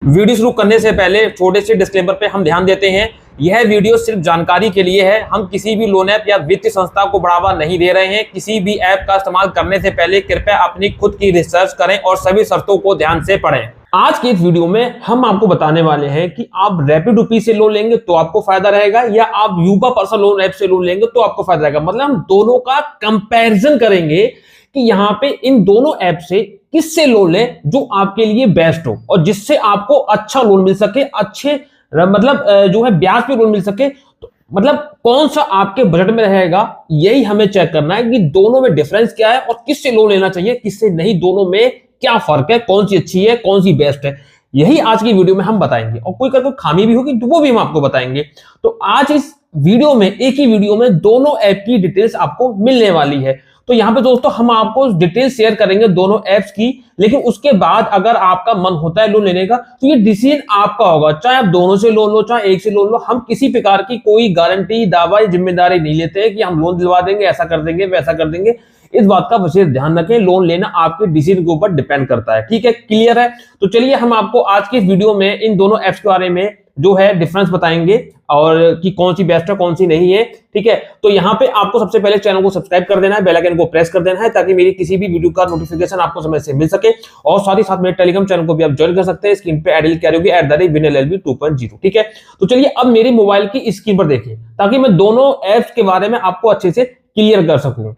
Video शुरू करने से पहले छोटे से डिस्क्लेमर पे हम ध्यान देते हैं। यह वीडियो सिर्फ जानकारी के लिए है। हम किसी भी लोन ऐप या वित्तीय संस्था को बढ़ावा नहीं दे रहे हैं। किसी भी ऐप का इस्तेमाल करने से पहले कृपया अपनी खुद की रिसर्च करें और सभी शर्तों को ध्यान से पढ़ें। आज की इस वीडियो में हम आपको बताने वाले हैं कि आप रैपिडोपी से लोन लेंगे तो आपको फायदा रहेगा या आप युवा पर्सनल लोन ऐप से लोन लेंगे तो आपको फायदा रहेगा। मतलब हम दोनों का कंपैरिजन करेंगे कि यहाँ पे इन दोनों ऐप से किससे लोन लें जो आपके लिए बेस्ट हो और जिससे आपको अच्छा लोन मिल सके, अच्छे मतलब जो है ब्याज पे लोन मिल सके। तो मतलब कौन सा आपके बजट में रहेगा, यही हमें चेक करना है कि दोनों में डिफरेंस क्या है और किससे लोन लेना चाहिए, किससे नहीं, दोनों में क्या फर्क है, कौन सी अच्छी है, कौन सी बेस्ट है, यही आज की वीडियो में हम बताएंगे। और कोई खामी भी होगी तो वो भी हम आपको बताएंगे। तो आज इस वीडियो में, एक ही वीडियो में दोनों ऐप की डिटेल्स आपको मिलने वाली है। तो यहाँ पे दोस्तों हम आपको डिटेल शेयर करेंगे दोनों ऐप्स की, लेकिन उसके बाद अगर आपका मन होता है लोन लेने का तो ये डिसीजन आपका होगा। चाहे आप दोनों से लोन लो, चाहे एक से लोन लो, हम किसी प्रकार की कोई गारंटी, दावा या जिम्मेदारी नहीं लेते हैं कि हम लोन दिलवा देंगे, ऐसा कर देंगे, वैसा कर देंगे। इस बात का विशेष ध्यान रखें, लोन लेना आपके डिसीजन के ऊपर डिपेंड करता है। ठीक है, क्लियर है? तो चलिए हम आपको आज की इस वीडियो में इन दोनों ऐप्स के बारे में जो है डिफरेंस बताएंगे और कि कौन सी बेस्ट है, कौन सी नहीं है। ठीक है, तो यहाँ पे आपको सबसे पहले चैनल को सब्सक्राइब कर देना है, बेल आइकन को प्रेस कर देना है ताकि मेरी किसी भी वीडियो का नोटिफिकेशन आपको समय से मिल सके। और साथ ही साथ मेरे टेलीग्राम चैनल को भी आप ज्वाइन कर सकते हैं। स्क्रीन पे आईडी क्या होगी @winllb 2.0। ठीक है, तो चलिए अब मेरी मोबाइल की स्क्रीन पर देखिए ताकि मैं दोनों ऐप्स के बारे में आपको अच्छे से क्लियर कर सकूं।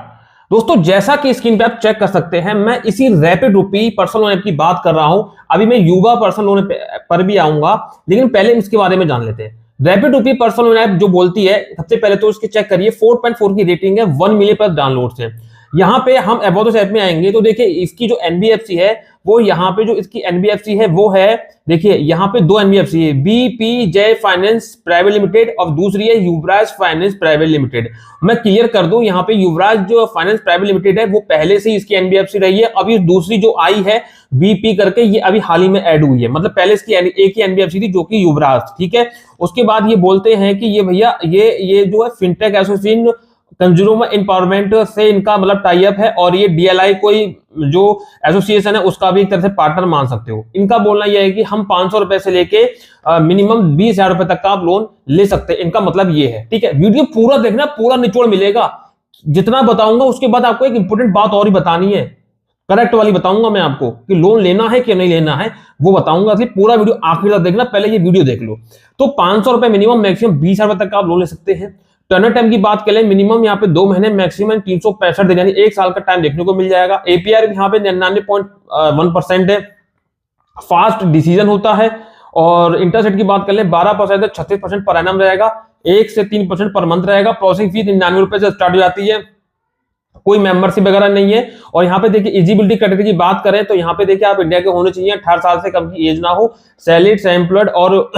दोस्तों जैसा कि स्क्रीन पे आप चेक कर सकते हैं, मैं इसी रैपिडोपी पर्सनल लोन ऐप की बात कर रहा हूं। अभी मैं युवा पर्सनल लोन पर भी आऊंगा, लेकिन पहले इसके बारे में जान लेते हैं। रैपिडोपी पर्सनल लोन ऐप जो बोलती है, सबसे पहले तो इसकी चेक करिए, 4.4 की रेटिंग है, 1 मिलियन प्लस डाउनलोड्स है। यहाँ पे हम अबाउट दिस ऐप में आएंगे तो देखिए इसकी जो एनबीएफसी है वो, यहाँ पे जो इसकी एनबीएफसी है वो है, देखिए यहाँ पे दो एनबीएफसी है, बीपीजे फाइनेंस प्राइवेट लिमिटेड और दूसरी है युवराज फाइनेंस प्राइवेट लिमिटेड। मैं क्लियर कर दूं, यहाँ पे युवराज जो फाइनेंस प्राइवेट लिमिटेड है वो पहले से ही इसकी एनबीएफसी रही है। अभी दूसरी जो आई है बीपी करके, ये अभी हाल ही में ऐड हुई है। मतलब पहले इसकी एक ही एनबीएफसी थी जो कि युवराज। ठीक है, उसके बाद ये बोलते हैं कि ये भैया ये जो है फिनटेक एसोसिएशन कंज्यूमर एम्पावरमेंट से इनका मतलब टाई अप है और ये डीएलआई कोई जो एसोसिएशन है उसका भी एक तरह से पार्टनर मान सकते हो। इनका बोलना यह है कि हम 500 रुपए से लेके मिनिमम 20,000 रुपए तक का आप लोन ले सकते हैं। इनका मतलब ये है। ठीक है, वीडियो पूरा देखना, पूरा निचोड़ मिलेगा। जितना बताऊंगा उसके बाद आपको एक इंपॉर्टेंट बात और ही बतानी है, करेक्ट वाली बताऊंगा मैं आपको कि लोन लेना है कि नहीं लेना है, वो बताऊंगा। इसलिए पूरा वीडियो आखिर तक देखना, पहले ये वीडियो देख लो। तो 500 रुपए मिनिमम, मैक्सिमम 20,000 रुपए तक का आप लोन ले सकते हैं। टर्नर टाइम की बात करें, मिनिमम यहाँ पे 2 महीने, मैक्सिमम 365 दिन, यानी 1 साल का टाइम देखने को मिल जाएगा। एपीआर यहाँ पे 99.1% है। फास्ट डिसीजन होता है। और इंटरेस्ट रेट की बात करें 12% से 36% पर एनम रहेगा, 1 से 3% पर मंथ रहेगा। प्रोसेसिंग फीस 99 रुपए से स्टार्ट हो जाती है, कोई मेंबरशिप वगैरह नहीं है। और यहाँ पे देखिए एलिजिबिलिटी क्राइटेरिया की बात करें तो यहाँ पे देखिए आप इंडिया के होने चाहिए, 18 साल से कम की एज ना हो, सैलरीड, एम्प्लॉयड और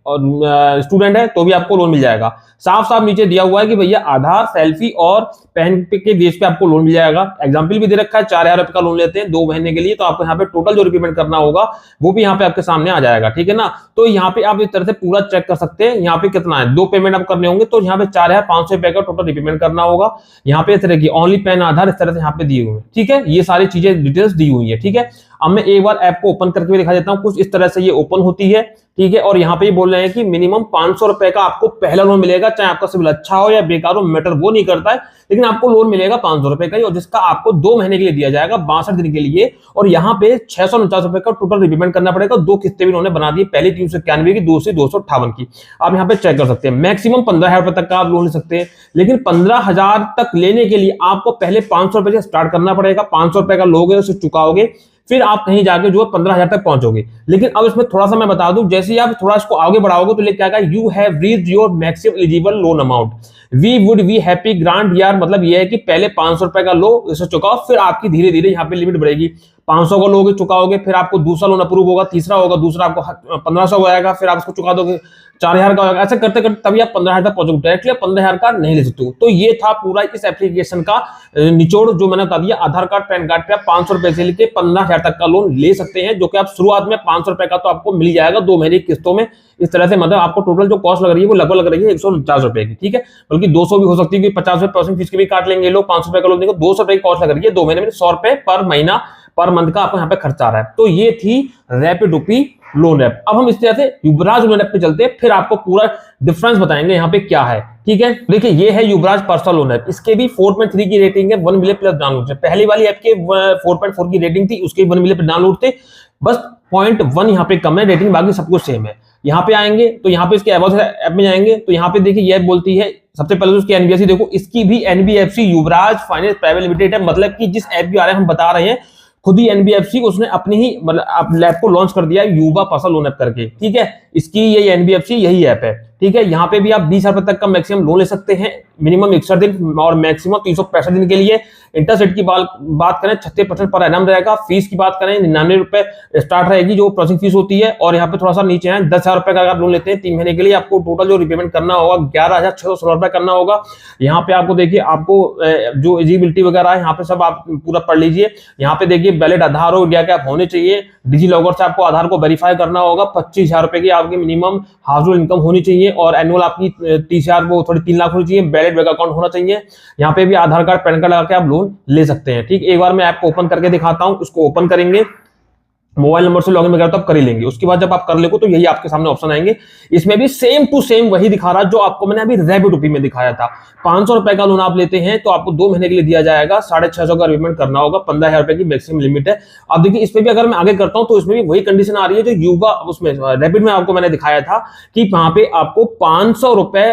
स्टूडेंट है तो भी आपको लोन मिल जाएगा। साफ साफ नीचे दिया हुआ है कि भैया आधार, सेल्फी और पैन के बेस पे आपको लोन मिल जाएगा। एग्जांपल भी दे रखा है, 4,000 रुपए का लोन लेते हैं 2 महीने के लिए, तो आपको यहाँ पे टोटल जो रिपेमेंट करना होगा वो भी यहाँ पे आपके सामने आ जाएगा। ठीक है ना, तो यहाँ पे आप इस तरह से पूरा चेक कर सकते हैं। यहाँ पे कितना है, 2 पेमेंट आप करने होंगे तो यहाँ पे 4,500 रुपए का टोटल रिपेमेंट करना होगा। यहाँ पे इस तरह की ओनली पैन, आधार, इस तरह से यहाँ पे दिए हुए हैं। ठीक है, ये सारी चीजें डिटेल्स दी हुई है। ठीक है, अब मैं एक बार ऐप को ओपन करके भी दिखा देता हूँ। कुछ इस तरह से ये ओपन होती है। ठीक है, और यहाँ पे बोल रहे हैं कि मिनिमम 500 रुपए का आपको पहला लोन मिलेगा, चाहे आपका सिविल अच्छा हो या बेकार हो, मैटर वो नहीं करता है, लेकिन आपको लोन मिलेगा 500 रुपए का ही, और जिसका आपको 2 महीने के लिए दिया जाएगा, 62 दिन के लिए। और यहाँ पे 649 रुपए का टोटल रिपेमेंट करना पड़ेगा। 2 किस्तें भी उन्होंने बना दी, पहली 391 की, दूसरी 258 की। आप यहाँ पे चेक कर सकते हैं। मैक्सिमम 15,000 रुपए तक का आप लोन ले सकते हैं, लेकिन 15,000 तक लेने के लिए आपको पहले 500 रुपए से स्टार्ट करना पड़ेगा। 500 रुपए का लोगे, उसे चुकाओगे, फिर आप कहीं जाके जो है 15,000 तक पहुंचोगे। लेकिन अब इसमें थोड़ा सा मैं बता दूं, जैसे ही आप थोड़ा इसको आगे बढ़ाओगे तो लेके क्या कहा, you have reached your maximum eligible loan amount, we would be happy grant. यार मतलब ये है कि पहले 500 रुपए का लो, इसे चुकाओ, फिर आपकी धीरे धीरे यहाँ पे लिमिट बढ़ेगी। 500 का लोगे, चुकाओगे, फिर आपको दूसरा लोन अप्रूव होगा, तीसरा होगा, दूसरा आपको 1500 हो जाएगा, फिर आप उसको चुका दोगे, 4,000 का होगा। ऐसे करते करते तभी आप 15,000 तक पहुंचोगे। डायरेक्टली 15,000 का नहीं ले सकते हो। तो ये था पूरा इस एप्लीकेशन का निचोड़ जो मैंने बता दिया। आधार कार्ड, पैन कार्ड पे आप 500 रुपए से लेके 15,000 तक का लोन ले सकते हैं, जो कि आप शुरुआत में 500 रुपए का तो आपको मिल जाएगा 2 महीने की किस्तों में। इस तरह से मतलब आपको टोटल जो कॉस्ट लग रही है वो लगभग लग रही है 149 रुपए की। ठीक है, बल्कि 200 भी हो सकती है, 50 रुपए प्रोसेसिंग फीस की भी काट लेंगे लोग। 500 रुपए का लोन देंगे, 200 रुपए की कॉस्ट लग रही है 2 महीने में, 100 रुपए पर महीना पर मंथ का आपको यहाँ पे खर्चा आ रहा है। तो ये थी रैपिडोपी लोन ऐप। अब हम इस तरह से युवराज लोन ऐप पे चलते हैं, फिर आपको पूरा डिफरेंस बताएंगे यहाँ पे क्या है। ठीक है, देखिए ये है युवराज पर्सनल लोन ऐप। इसके भी 4.3 की रेटिंग है, 1 मिलियन प्लस डाउनलोड है। पहली वाली ऐप के 4.4 की रेटिंग थी, उसके 1 मिलियन प्लस डाउनलोड थे, बस 0.1 यहाँ पे कम है रेटिंग, बाकी सब कुछ सेम है। यहाँ पे आएंगे तो यहाँ पे इसके अबाउट ऐप में जाएंगे तो यहाँ पे देखिए ये ऐप बोलती है, सबसे पहले तो उसकी एनबीएफसी देखो, इसकी भी एनबीएफसी युवराज फाइनेंस प्राइवेट लिमिटेड है। मतलब कि जिस ऐप के बारे में हम बता रहे हैं, खुद ही एनबीएफसी उसने अपनी ही मतलब लैब को लॉन्च कर दिया है, युवा पर्सनल लोन ऐप करके। ठीक है, इसकी ये एनबीएफसी यही ऐप है। ठीक है, यहाँ पे भी आप 20,000 रुपए तक का मैक्सिमम लोन ले सकते हैं, मिनिमम 61 दिन और मैक्सिमम 365 दिन के लिए। इंटरेस्ट रेट की बात करें 36% पर एनम रहेगा। फीस की बात करें 99 रुपए स्टार्ट रहेगी जो प्रोसेसिंग फीस होती है। और यहाँ पे थोड़ा सा नीचे है 10,000 रुपए का अगर लोन लेते हैं 3 महीने के लिए, आपको टोटल जो रिपेमेंट करना होगा 11,616 रुपए करना होगा। यहाँ पे आपको देखिए, आपको जो एलिजिबिलिटी वगैरह है यहाँ पे सब आप पूरा पढ़ लीजिए। यहाँ पे देखिए वैलिड आधार हो, इंडिया के आप होने चाहिए, डिजी लॉकर से आपको आधार को वेरीफाई करना होगा, 25,000 रुपए की आपकी मिनिमम हाउस होल्ड इनकम होनी चाहिए और एनुअल आपकी 30,000 वो थोड़ी 3 लाख होनी चाहिए, वैलिड बैंक अकाउंट होना चाहिए। यहाँ पे भी आधार कार्ड पैन कार्ड लगा के आप लोन ले सकते हैं। ठीक, एक बार मैं ऐप को ओपन करके दिखाता हूँ। उसको ओपन करेंगे, मोबाइल नंबर से लॉगिन वगैरह तो आप कर ही लेंगे। उसके बाद जब आप कर लेंगे तो यही आपके सामने ऑप्शन आएंगे। इसमें भी सेम टू सेम वही दिखा रहा जो आपको मैंने अभी रैपिड में दिखाया था। 500 रुपए का लोन आप लेते हैं तो आपको 2 महीने के लिए दिया जाएगा, 650 का रिपेमेंट करना होगा, 15,000 रुपए की मैक्सिमम लिमिट है। अब देखिए इसमें भी अगर मैं आगे करता हूं तो इसमें भी वही कंडीशन आ रही है जो युवा उसमें रैपिड में आपको मैंने दिखाया था कि वहां पे आपको 500 रुपए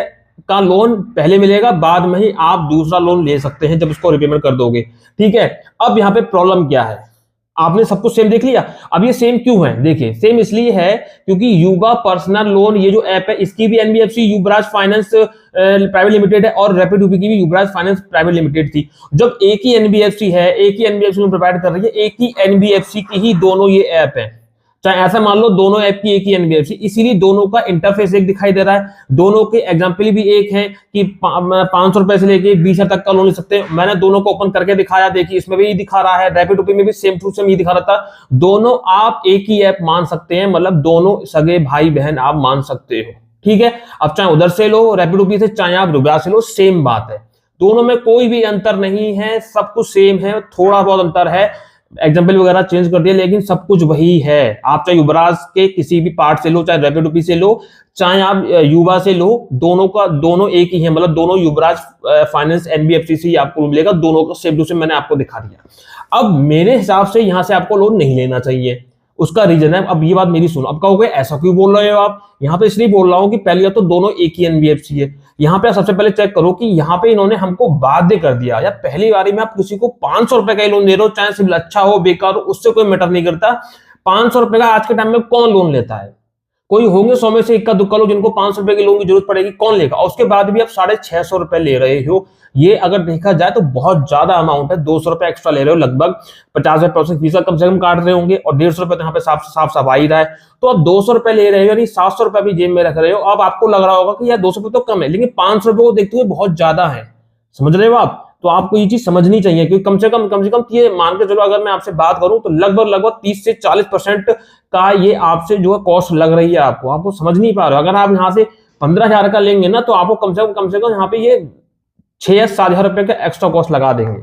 का लोन पहले मिलेगा, बाद में ही आप दूसरा लोन ले सकते हैं जब उसको रिपेमेंट कर दोगे। ठीक है, अब यहाँ पे प्रॉब्लम क्या है, आपने सब कुछ सेम देख लिया। अब ये सेम क्यों है, देखिए सेम इसलिए है क्योंकि युवा पर्सनल लोन ये जो ऐप है इसकी भी एनबीएफसी युवराज फाइनेंस प्राइवेट लिमिटेड है और रैपिड की भी युवराज फाइनेंस प्राइवेट लिमिटेड थी। जब एक ही एनबीएफसी है, एक ही एनबीएफसी लोन प्रोवाइड कर रही है, एक ही एनबीएफसी की ही दोनों ये ऐप है, चाहे ऐसा मान लो दोनों ऐप की एक ही एनबीएफसी, इसीलिए दोनों का इंटरफेस एक दिखाई दे रहा है। दोनों के एग्जांपल भी एक है कि 500 रुपए से लेके 20,000 तक का लोन ले सकते हैं। मैंने दोनों को ओपन करके दिखाया, देखिए इसमें भी दिखा रहा है, रैपिड में भी सेम टू सेम ही दिखा रहा था। दोनों आप एक ही ऐप मान सकते हैं, मतलब दोनों सगे भाई बहन आप मान सकते हो। ठीक है, अब चाहे उधर से लो रैपिड से, चाहे आप रुपया से लो, सेम बात है। दोनों में कोई भी अंतर नहीं है, सब कुछ सेम है, थोड़ा बहुत अंतर है, एग्जाम्पल वगैरह चेंज कर दिया, लेकिन सब कुछ वही है। आप चाहे युवराज के किसी भी पार्ट से लो, चाहे रैपिड से लो, चाहे आप युवा से लो, दोनों एक ही है, मतलब दोनों युवराज फाइनेंस एनबीएफसी से ही आपको मिलेगा। दोनों का सेम टू सेम मैंने आपको दिखा दिया। अब मेरे हिसाब से यहां से आपको लोन नहीं लेना चाहिए, उसका रीजन है, अब ये बात मेरी सुनो। अब कहोगे ऐसा क्यों बोल रहे हो आप, यहाँ पे इसलिए बोल रहा हूं कि पहले तो दोनों एक ही एनबीएफसी है। यहाँ पे सबसे पहले चेक करो कि यहाँ पे इन्होंने हमको बाध्य कर दिया, या पहली बारी में आप किसी को 500 रुपए का लोन दे रहे हो, चाहे सिविल अच्छा हो बेकार हो, उससे कोई मैटर नहीं करता। 500 रुपए का आज के टाइम में कौन लोन लेता है, कोई होंगे 100 में से इक्का दुक्का लोग जिनको 500 रुपए की लोन की जरूरत पड़ेगी, कौन लेगा। और उसके बाद भी आप 650 रुपए ले रहे हो, ये अगर देखा जाए तो बहुत ज्यादा अमाउंट है। 200 रुपए एक्स्ट्रा ले रहे हो, लगभग 50% फीस कम से कम काट रहे होंगे, और 150 रुपए तो यहाँ पे साफ आ ही रहा है। तो अब 200 रुपए ले रहे हो, यानी 700 रुपए भी जेब में रख रहे हो। अब आपको लग रहा होगा कि यार 200 रुपए तो कम है, लेकिन 500 रुपए को देखते हुए बहुत ज्यादा है, समझ रहे हो आप। तो आपको ये चीज समझनी चाहिए, क्योंकि कम से कम ये मान के चलो, अगर मैं आपसे बात करूं तो लगभग 30 से 40% का ये आपसे जो है कॉस्ट लग रही है आपको समझ नहीं पा रहे हो। अगर आप यहाँ से 15,000 का लेंगे ना, तो आपको कम से कम यहाँ पे ये 6 या 7,000 रुपए का एक्स्ट्रा कॉस्ट लगा देंगे।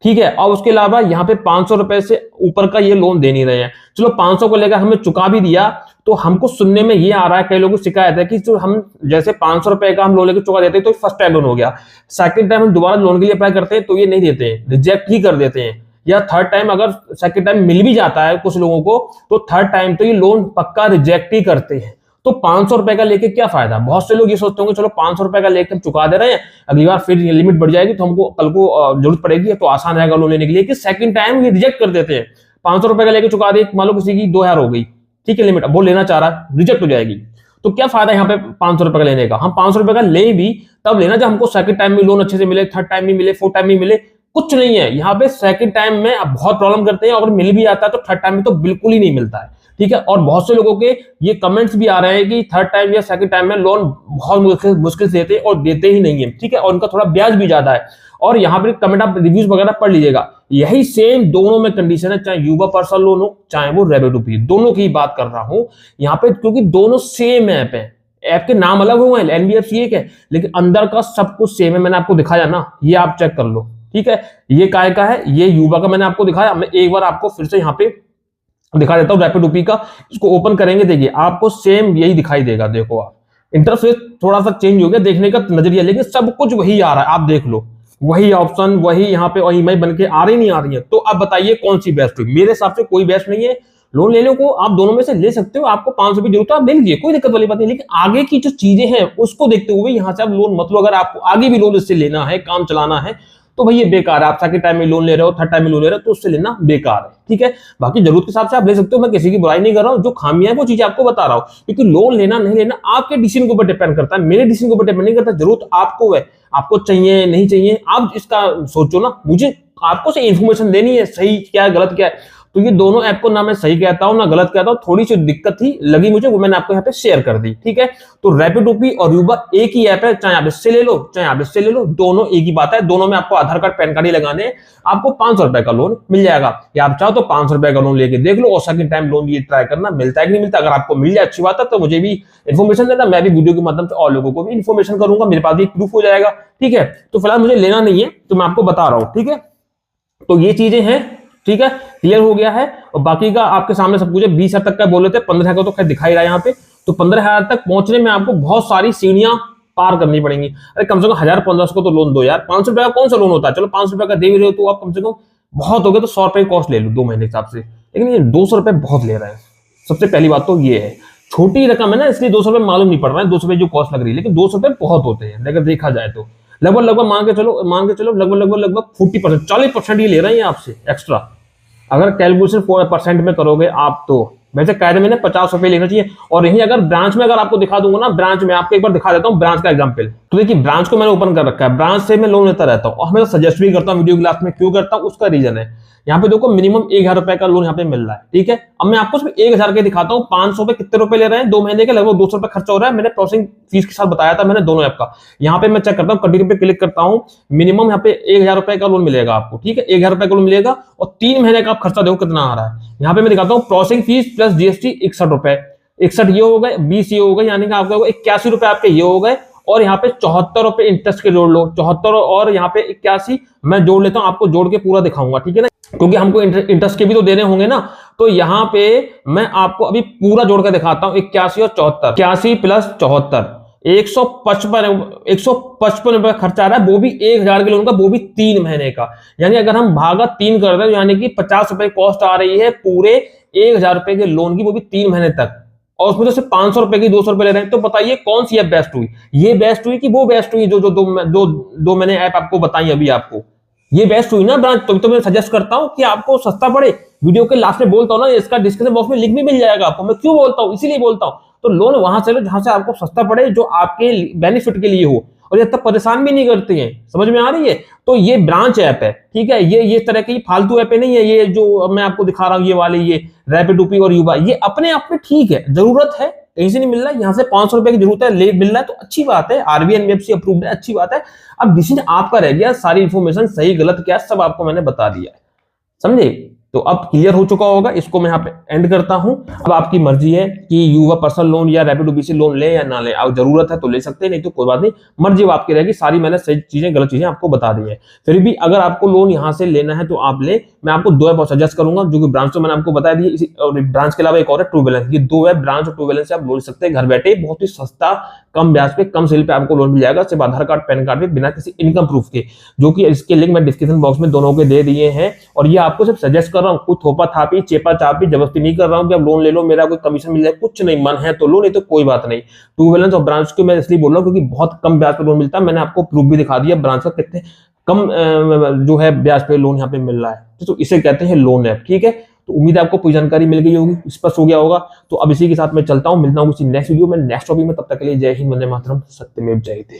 ठीक है, और उसके अलावा यहाँ पे 500 रुपए से ऊपर का ये लोन दे नहीं रहे हैं। चलो 500 को लेकर हमें चुका भी दिया, तो हमको सुनने में ये आ रहा है, कई लोगों की शिकायत है कि जो हम जैसे 500 रुपए का हम लोन लेकर चुका देते हैं तो फर्स्ट टाइम लोन हो गया, सेकंड टाइम हम दोबारा लोन के लिए अप्लाई करते हैं तो ये नहीं देते हैं, रिजेक्ट ही कर देते हैं। या थर्ड टाइम अगर सेकंड टाइम मिल भी जाता है कुछ लोगों को, तो थर्ड टाइम तो ये लोन पक्का रिजेक्ट ही करते हैं। तो 500 रुपए का लेके क्या फायदा। बहुत से लोग ये सोचते होंगे चलो 500 रुपए का लेकर हम चुका दे रहे हैं, अगली बार फिर लिमिट बढ़ जाएगी तो हमको कल को जरूरत पड़ेगी तो आसान रहेगा लोन लेने के लिए, कि सेकंड टाइम ये रिजेक्ट कर देते हैं। 500 रुपए का लेकर चुका दे, मान लो किसी की 2,000 हो गई, ठीक है लिमिट, अब वो लेना चाह रहा है, रिजेक्ट हो जाएगी, तो क्या फायदा यहाँ पे 500 रुपए का लेने का। हम 500 रुपए का ले भी तब लेना जब हमको सेकंड टाइम में लोन अच्छे से मिले, थर्ड टाइम में मिले, फोर्थ टाइम में मिले। कुछ नहीं है यहाँ पे, सेकंड टाइम में अब बहुत प्रॉब्लम करते हैं, अगर मिल भी आता है तो थर्ड टाइम में तो बिल्कुल ही नहीं मिलता है। ठीक है, और बहुत से लोगों के ये कमेंट्स भी आ रहे हैं कि थर्ड टाइम या सेकंड टाइम में लोन बहुत मुश्किल से देते हैं और देते ही नहीं है। ठीक है, और उनका थोड़ा ब्याज भी ज्यादा है। और यहाँ पे कमेंट आप रिव्यूज वगैरह पढ़ लीजिएगा, यही सेम दोनों में कंडीशन है, चाहे युवा पर्सनल लोन हो चाहे वो रेवेन्यू, दोनों की बात कर रहा हूं यहाँ पे, क्योंकि दोनों सेम ऐप है। ऐप के नाम अलग हुए हैं, एनबीएफसी एक है, लेकिन अंदर का सब कुछ सेम है। मैंने आपको दिखाया ना, ये आप चेक कर लो। ठीक है, ये काय का है, ये युवा का मैंने आपको दिखाया। मैं एक बार आपको फिर से यहाँ पे दिखा देता हूँ रैपिडोपी का। इसको ओपन करेंगे, देखिए आपको सेम यही दिखाई देगा। देखो आप, इंटरफेस थोड़ा सा चेंज हो गया देखने का नजरिया, लेकिन सब कुछ वही आ रहा है। आप देख लो, वही ऑप्शन, वही यहाँ पे ईएमआई बन के आ रही नहीं आ रही है। तो आप बताइए कौन सी बेस्ट हुई? मेरे हिसाब से कोई बेस्ट नहीं है। लोन लेने को आप दोनों में से ले सकते हो, आपको 500 रुपये जरूरत है आप ले लीजिए, कोई दिक्कत वाली बात नहीं। लेकिन आगे की जो चीजें हैं उसको देखते हुए यहाँ से आप लोन मत लो। अगर आपको आगे भी लोन इससे लेना है, काम चलाना है, तो भाई ये बेकार है। आप सेकंड टाइम में लोन ले रहे हो, थर्ड टाइम में लोन ले रहे हो, तो उससे लेना बेकार है, ठीक है। बाकी जरूरत के हिसाब से आप ले सकते हो, मैं किसी की बुराई नहीं कर रहा हूँ। जो खामियां है वो चीजें आपको बता रहा हूँ, क्योंकि लोन लेना नहीं लेना आपके डिसीजन के ऊपर डिपेंड करता है, मेरे डिसीजन के ऊपर डिपेंड नहीं करता। जरूरत आपको है, आपको चाहिए नहीं चाहिए आप इसका सोचो ना। मुझे आपको से इन्फॉर्मेशन देनी है, सही क्या है गलत क्या है। तो ये दोनों ऐप को ना मैं सही कहता हूं ना गलत कहता हूं, थोड़ी सी दिक्कत ही लगी मुझे, वो मैंने आपको यहाँ पे शेयर कर दी, ठीक है। तो रैपिडोपी और यूबा एक ही ऐप है, चाहे आप इससे ले लो चाहे आप इससे ले लो, दोनों एक ही बात है। दोनों में आपको आधार कार्ड पैन कार्ड ही लगाने हैं, आपको 500 रुपए का लोन मिल जाएगा। या आप चाहो तो 500 रुपए का लोन लेके देख लो, और सेकंड टाइम लोन ये ट्राई करना मिलता है कि नहीं मिलता। अगर आपको मिल जाए अच्छी बात है, तो मुझे भी इन्फॉर्मेशन देना, मैं भी वीडियो के माध्यम से और लोगों को भी इन्फॉर्मेशन करूंगा, मेरे पास भी प्रूफ हो जाएगा, ठीक है। तो फिलहाल मुझे लेना नहीं है, तो मैं आपको बता रहा हूं, ठीक है। तो ये चीजें हैं, ठीक है, क्लियर हो गया है। और बाकी का आपके सामने सब कुछ है। 20,000 तक का बोले थे, 15,000 का तो खैर दिखाई रहा है यहाँ पे। तो 15,000 तक पहुंचने में आपको बहुत सारी सीढ़ियां पार करनी पड़ेंगी। अरे कम से कम 1,000-1,500 को तो लोन दो यार। 500 रुपए का कौन सा लोन होता है? चलो 500 रुपए का दे भी रहे हो तो आप कम से कम, बहुत हो गया तो 100 रुपए की कॉस्ट ले लो 2 महीने के हिसाब से, लेकिन ये 200 रुपए बहुत ले रहे हैं। सबसे पहली बात तो ये है, छोटी रकम है ना, इसलिए 200 रुपए मालूम नहीं पड़ रहा है 200 रुपए जो कॉस्ट लग रही है, लेकिन 200 रुपए बहुत होते हैं अगर देखा जाए तो। लगभग मान के चलो लगभग 40%, 40% ये ले रहे हैं आपसे एक्स्ट्रा। अगर कैलकुलेशन परसेंट में करोगे आप, तो वैसे कायदे में 50 रुपए लेना चाहिए। और यही अगर ब्रांच में अगर आपको दिखा दूंगा ना, ब्रांच में आपको एक बार दिखा देता हूं ब्रांच का एग्जांपल। तो देखिए ब्रांच को मैंने ओपन कर रखा है, ब्रांच से मैं लोन लेता रहता हूं, और हमें सजेस्ट भी करता हूं वीडियो क्लास में। क्यों करता हूं उसका रीजन है, यहाँ पे देखो मिनिमम 1,000 रुपए का लोन यहाँ पे मिल रहा है, ठीक है। अब मैं आपको सिर्फ 1,000 के दिखाता हूँ। 500 पे कितने रुपए ले रहे हैं 2 महीने के? लगभग 200 रुपए खर्चा हो रहा है। मैंने प्रोसेसिंग फीस के साथ बताया था मैंने दोनों ऐप का। यहाँ पे मैं चेक करता हूँ, कंटिन्यू पे क्लिक करता हूँ, मिनिमम यहाँ पे 1,000 रुपए का लोन मिलेगा आपको, ठीक है। 1,000 रुपए का लोन मिलेगा, और 3 महीने का आप खर्चा देखो कितना आ रहा है। यहाँ पे मैं दिखाता हूँ प्रोसेसिंग फीस प्लस जीएसटी 61 रुपए, 61 ये हो गए, 20 ये हो गए, यानी कि आपको 81 रुपए आपके ये हो गए। और यहाँ पे 74 रुपए इंटरेस्ट के जोड़ लो, 74 और यहाँ पे 81 मैं जोड़ लेता हूँ, आपको जोड़ के पूरा दिखाऊंगा, ठीक है ना, क्योंकि हमको इंटरेस्ट के भी तो देने होंगे ना। तो यहाँ पे मैं आपको अभी पूरा जोड़ के दिखाता हूँ, 81 और 74, 81 प्लस 74, 155 रुपए खर्चा आ रहा है, वो भी 1,000 के लोन का, वो भी 3 महीने का। यानी अगर हम भागा 3 कर रहे हैं, यानी कि 50 रुपए कॉस्ट आ रही है पूरे 1,000 रुपए के लोन की, वो भी 3 महीने तक। और उसमें तो सिर्फ 500 रुपए की 200 रुपए ले रहे हैं। तो बताइए कौन सी ऐप बेस्ट हुई? ये बेस्ट हुई कि वो बेस्ट हुई? जो दो मैंने ऐप आपको बताई अभी, आपको ये बेस्ट हुई ना ब्रांच। तो मैं सजेस्ट करता हूं कि आपको सस्ता पड़े। वीडियो के लास्ट में बोलता हूं ना, इसका डिस्क्रिप्शन बॉक्स में लिंक भी मिल जाएगा आपको। मैं क्यों बोलता हूं? इसीलिए बोलता हूं। तो लोन वहां से लो जहां से आपको सस्ता पड़े, जो आपके बेनिफिट के लिए हो, और ये तब परेशान भी नहीं करते हैं। समझ में आ रही है? तो ये ब्रांच ऐप है, ठीक है। ये तरह की फालतू ऐप नहीं है। ये जो मैं आपको दिखा रहा हूं, ये वाले, ये रैपिडोपी और यूबा, ये अपने आप में ठीक है, जरूरत है, कहीं से नहीं मिल रहा है। यहाँ से 500 रुपए की जरूरत है, ले मिल रहा है तो अच्छी बात है। आरबीआई एनबीएफसी अप्रूव्ड है, अच्छी बात है। अब डिसीजन आपका रह गया, सारी इंफॉर्मेशन सही गलत क्या सब आपको मैंने बता दिया है, समझे? तो अब क्लियर हो चुका होगा। इसको मैं यहाँ पे एंड करता हूं। अब आपकी मर्जी है कि युवा पर्सनल लोन या रैपिडोपी से लोन ले या ना ले। अब जरूरत है तो ले सकते हैं, नहीं तो कोई बात नहीं, मर्जी आपकी रहेगी। सारी मैंने सही चीजें गलत चीजें आपको बता दी है। फिर भी अगर आपको लोन यहाँ से लेना है तो आप ले। मैं आपको 2 ऐप सजेस्ट करूंगा, जो कि ब्रांच तो मैंने आपको बता दी, और ब्रांच के अलावा एक और है ट्रू बैलेंस। ये 2 ऐप, ब्रांच और ट्रू बैलेंस से आप लोन ले सकते हैं घर बैठे, बहुत ही सस्ता, कम ब्याज पे, कम सेल पे आपको लोन मिल जाएगा, सिर्फ आधार कार्ड पैन कार्ड पे, बिना किसी इनकम प्रूफ के, जो कि इसके लिंक मैं डिस्क्रिप्शन बॉक्स में दोनों के दे दिए हैं। और ये आपको सिर्फ सजेस्ट कर रहा हूँ, कुछ थोपा थापी चेपा चापी जबरदस्ती नहीं कर रहा हूँ कि आप लोन ले लो, मेरा कोई कमीशन मिल जाए, कुछ नहीं। मन है तो लो, नहीं तो कोई बात नहीं। ट्रू बैलेंस और ब्रांच को मैं इसलिए बोल रहा हूँ क्योंकि बहुत कम ब्याज पे लोन मिलता है। मैंने आपको प्रूफ भी दिखा दिया ब्रांच का कितने कम जो है ब्याज पे लोन यहाँ पे मिल रहा है। तो इसे कहते हैं लोन ऐप, ठीक है। तो उम्मीद है आपको पूरी जानकारी मिल गई होगी, स्पष्ट हो गया होगा। तो अब इसी के साथ मैं चलता हूँ, मिलता हूँ किसी नेक्स्ट वीडियो में, नेक्स्ट टॉपिक में। तब तक के लिए जय हिंद, वंदे मातरम, सत्यमेव जयते।